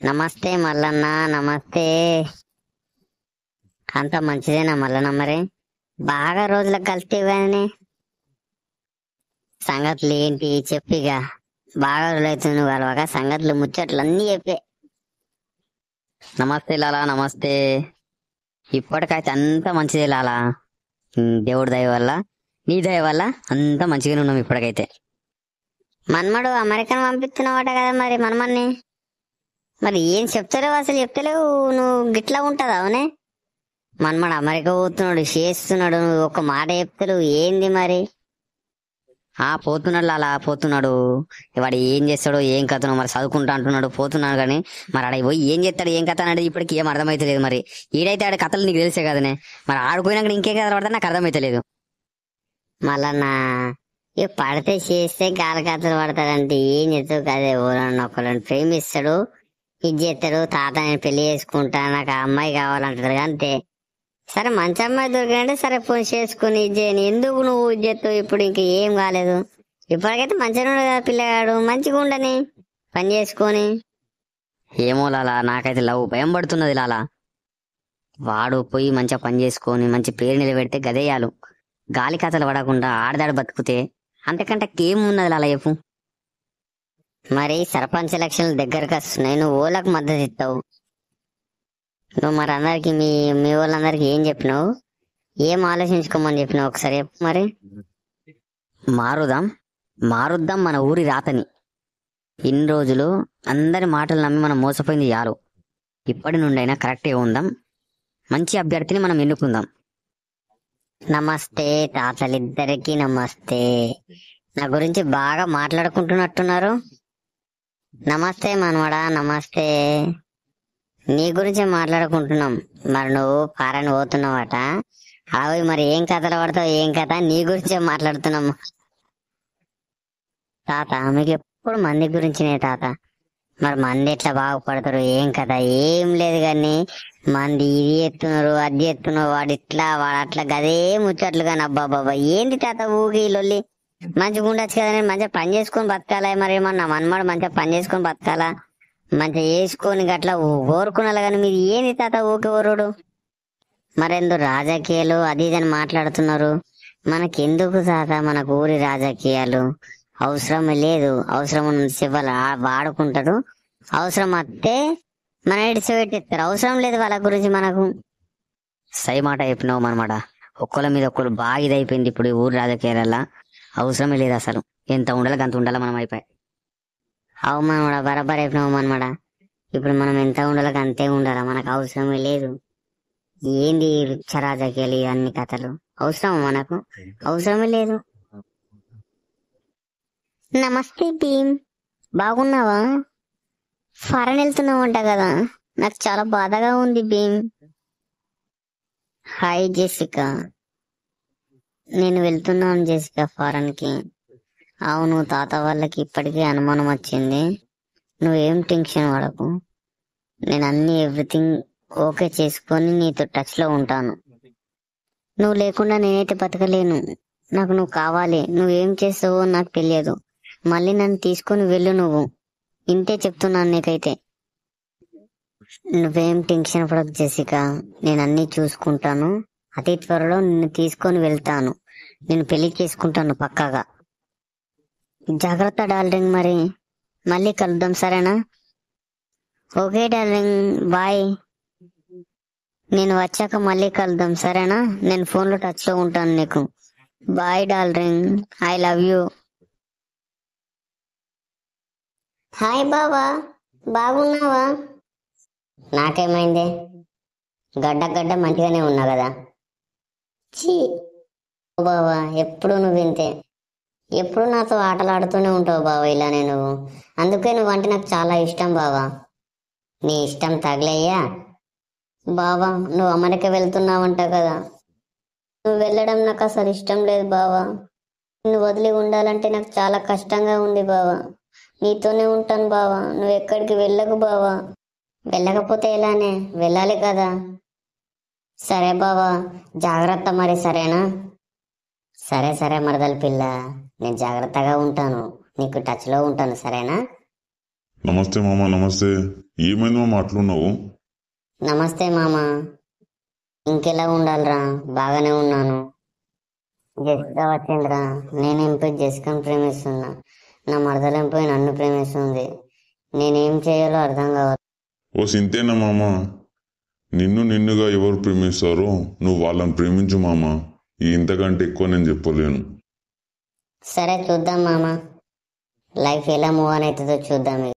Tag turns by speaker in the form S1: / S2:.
S1: నమస్తే మల్లన్న, నమస్తే. అంత మంచిదేనా మల్లన్న? మరి బాగా రోజులకు కలిస్తేవి కానీ సంగతులు ఏంటి చెప్పిగా. బాగా రోజులైతుంది నువ్వు కలవక. సంగతులు ముచ్చట్లు అన్నీ చెప్పే.
S2: నమస్తే లాలా, నమస్తే. ఇప్పటికైతే అంత మంచిదే లాలా. దేవుడి దయ వల్ల, నీ దయ వల్ల అంత మంచిగానే ఉన్నాం ఇప్పటికైతే.
S1: మన్మడు అమెరికన్ పంపిస్తున్నావట కదా మరి మనమన్ని. మరి ఏం చెప్తలేవు, అసలు చెప్తలేవు. నువ్వు గిట్లా ఉంటదా? అవునే, మన్మడు అమెరికా పోతున్నాడు, చేస్తున్నాడు, నువ్వు ఒక మాట చెప్తలేవు ఏంది మరి?
S2: పోతున్నాడు లాలా, పోతున్నాడు. వాడు ఏం చేస్తాడో ఏం కథనో మరి, చదువుకుంటా అంటున్నాడు, పోతున్నాడు. కానీ మరి ఆడ పోయి ఏం చేస్తాడు ఏం కథ అనేది ఇప్పటికి ఏం అర్థమైతలేదు. మరి ఈడైతే ఆడ కథలు నీకు తెలిసే కదనే. మరి ఆడుకోయినాక ఇంకేం కథ పడతా నాకు అర్థమైతలేదు.
S1: మల్లన్న, ఇక పడితే చేస్తే గాలి కథలు పడతాడంటే ఏం చేస్తావు కదే. ఎవరన్నా ఒకళ్ళని ప్రేమిస్తాడు, ఇది చేస్తాడు, తాత నేను పెళ్లి చేసుకుంటా, నాకు ఆ అమ్మాయి కావాలంటాడు. అంతే. సరే మంచి అమ్మాయి దొరికినంటే సరే ఫోన్ చేసుకుని ఇది చేయని. ఎందుకు నువ్వు ఇది చేస్తావు? ఇప్పుడు ఇంక ఏం కాలేదు. ఇప్పటికైతే మంచిగా ఉండదు కదా పిల్లగాడు, మంచిగా ఉండని పని చేసుకొని.
S2: ఏమో లాలా, నాకైతే భయం పడుతున్నది లాలా. వాడు పోయి మంచిగా పని చేసుకొని మంచి పేరు నిలబెడితే గదేయాలు. గాలి కథలు పడకుండా ఆడదాడు బతుకుతే అంతకంటే ఏం ఉన్నది లాలా చెప్పు.
S1: మరి సర్పంచ్ ఎలక్షన్లు దగ్గరకు వస్తున్నాయి, నువ్వు ఓళ్ళకు మద్దతు ఇస్తావు. నువ్వు మరి అందరికి మీ మీ వాళ్ళందరికి ఏం చెప్పినావు? ఏం ఆలోచించుకోమని చెప్పినావు ఒకసారి చెప్పు మరి.
S2: మారుదాం, మారుద్దాం మన ఊరి రాతని. ఇన్ని రోజులు అందరి మాటలు నమ్మి మనం మోసపోయింది చాలు. ఇప్పటి నుండైనా కరెక్ట్గా ఉందాం, మంచి అభ్యర్థిని మనం ఎన్నుకుందాం.
S1: నమస్తే తాతలిద్దరికి నమస్తే. నా గురించి బాగా మాట్లాడుకుంటున్నట్టున్నారు. నమస్తే మనవడా, నమస్తే. నీ గురించి మాట్లాడుకుంటున్నాం. మరి నువ్వు ఫారెన్ పోతున్నావట, అవి మరి ఏం కథలు పడతావు ఏం కథ, నీ గురించే మాట్లాడుతున్నాం. తాత మీకు ఎప్పుడు మంది గురించినే తాత. మరి మంది ఎట్లా బాగుపడతారు ఏం కదా? ఏం లేదు కానీ మంది ఇది ఎత్తున్నారు అది ఎత్తున్నారు, వాడు ఇట్లా వాడు అట్లా గదే ముచ్చట్లు. కానీ అబ్బా బాబా ఏంది తాత ఊగి లొల్లి. మంచిగా ఉండొచ్చు కదా, నేను మంచిగా పని చేసుకొని బతకాలా. మరి ఏమన్నా మనమాడు మంచిగా పని చేసుకొని బతకాలా, మంచిగా చేసుకొని గట్లా కోరుకున్నా. కానీ మీరు ఏంది తాత ఊకి ఊరుడు? మరెందుకు రాజకీయాలు అది ఇది అని మాట్లాడుతున్నారు? మనకెందుకు తాత మనకు ఊరి రాజకీయాలు? అవసరం లేదు. అవసరం ఉన్న శివాలు వాడుకుంటారు, అవసరం వస్తే మన ఇడిచిపెట్టిస్తారు. అవసరం లేదు వాళ్ళ గురించి మనకు.
S2: సై మాట చెప్పినావు మనమాట. ఒక్కళ్ళ మీద ఒక్కరు బాగా ఇదైపోయింది ఇప్పుడు ఈ ఊరు రాజకీయాలల్లా. అవసరమే లేదు అసలు. ఎంత ఉండాలి అంత ఉండాలి మనం అయిపోయి.
S1: అవు మనమడ, బరాబర్ అయిపోయినావు మనమడ. ఇప్పుడు మనం ఎంత ఉండాలి అంతే ఉండాలా, మనకు అవసరమే లేదు. ఏంది రుచ్చ రాజకీయాలు ఇవన్నీ కథలు? అవసరం మనకు? అవసరమే లేదు. నమస్తే భీమ్, బాగున్నావా? ఫారెన్ వెళ్తున్నావంట కదా, నాకు చాలా బాధగా ఉంది భీమ్. హాయ్ జెసికా, నేను వెళ్తున్నాను జెసికా ఫారెన్ కి. అవును, తాత వాళ్ళకి ఇప్పటికే అనుమానం వచ్చింది. నువ్వేం టెన్షన్ పడకు, నేను అన్ని ఎవ్రీథింగ్ ఓకే చేసుకొని నీతో టచ్ లో ఉంటాను. నువ్వు లేకుండా నేనైతే బతకలేను. నాకు నువ్వు కావాలి. నువ్వేం చేస్తావో నాకు తెలియదు. మళ్ళీ నన్ను తీసుకొని వెళ్ళు నువ్వు. ఇంతే చెప్తున్నాను నీకైతే. నువ్వేం టెన్షన్ పడకు జెసికా, నేను అన్ని చూసుకుంటాను. అతి త్వరలో నిన్ను తీసుకొని వెళ్తాను. నేను పెళ్లి చేసుకుంటాను పక్కాగా. జాగ్రత్త డార్లింగ్, మరి మళ్ళీ కలుద్దాం సరేనా? Okay darling, bye. నేను వచ్చాక మళ్ళీ కలుద్దాం సరేనా? నేను ఫోన్ లో టచ్ లో ఉంటాను నీకు. Bye darling, I love you. Hi బావా, బాగున్నావా? నాకేమైంది? గడ్డ గడ్డ మంచిగానే ఉన్నా కదా. చీ బావా, ఎప్పుడు నువ్వు ఇంతే. ఎప్పుడు నాతో ఆటలు ఆడుతూనే ఉంటావు బావా ఇలానే నువ్వు. అందుకే నువ్వంటే నాకు చాలా ఇష్టం బావా. నీ ఇష్టం తగిలయ్యా బావా. నువ్వు అమెరికా వెళ్తున్నావంట కదా, నువ్వు వెళ్ళడం నాకు అసలు ఇష్టం లేదు బావా. నువ్వు వదిలి ఉండాలంటే నాకు చాలా కష్టంగా ఉంది బావా. నీతోనే ఉంటాను బావా, నువ్వు ఎక్కడికి వెళ్ళకు బావా. వెళ్ళకపోతే ఎలానే, వెళ్ళాలి కదా. సరే బావా, జాగ్రత్త మరి సరేనా? సరే సరే మరదల పిల్ల, నేను జాగ్రత్తగా ఉంటాను, నీకు టచ్ లో ఉంటాను సరేనా?
S3: నమస్తే మామ, నమస్తే. ఏమైంది మామ అట్లున్నావు?
S1: నమస్తే మామ. ఇంకెలా ఉండాలిరా, బాగానే ఉన్నాను. జెసికా వచ్చిందిరా. నేనేం పోయి జెసికాని ప్రేమిస్తున్నా, నా మరదలేం పోయి నన్ను ప్రేమిస్తుంది. నేనేం చేయాలో అర్థం కావాలి.
S3: ఓ సింతేనా మామ, నిన్నుగా ఎవరు ప్రేమిస్తారో నువ్వు వాళ్ళని ప్రేమించు మామ. ఇంతకంటే ఎక్కువ నేను చెప్పలేను.
S1: సరే చూద్దాం మామ, లైఫ్ ఎలా మూవ్ ఆన్ అవుతుందో చూద్దాం. ఇక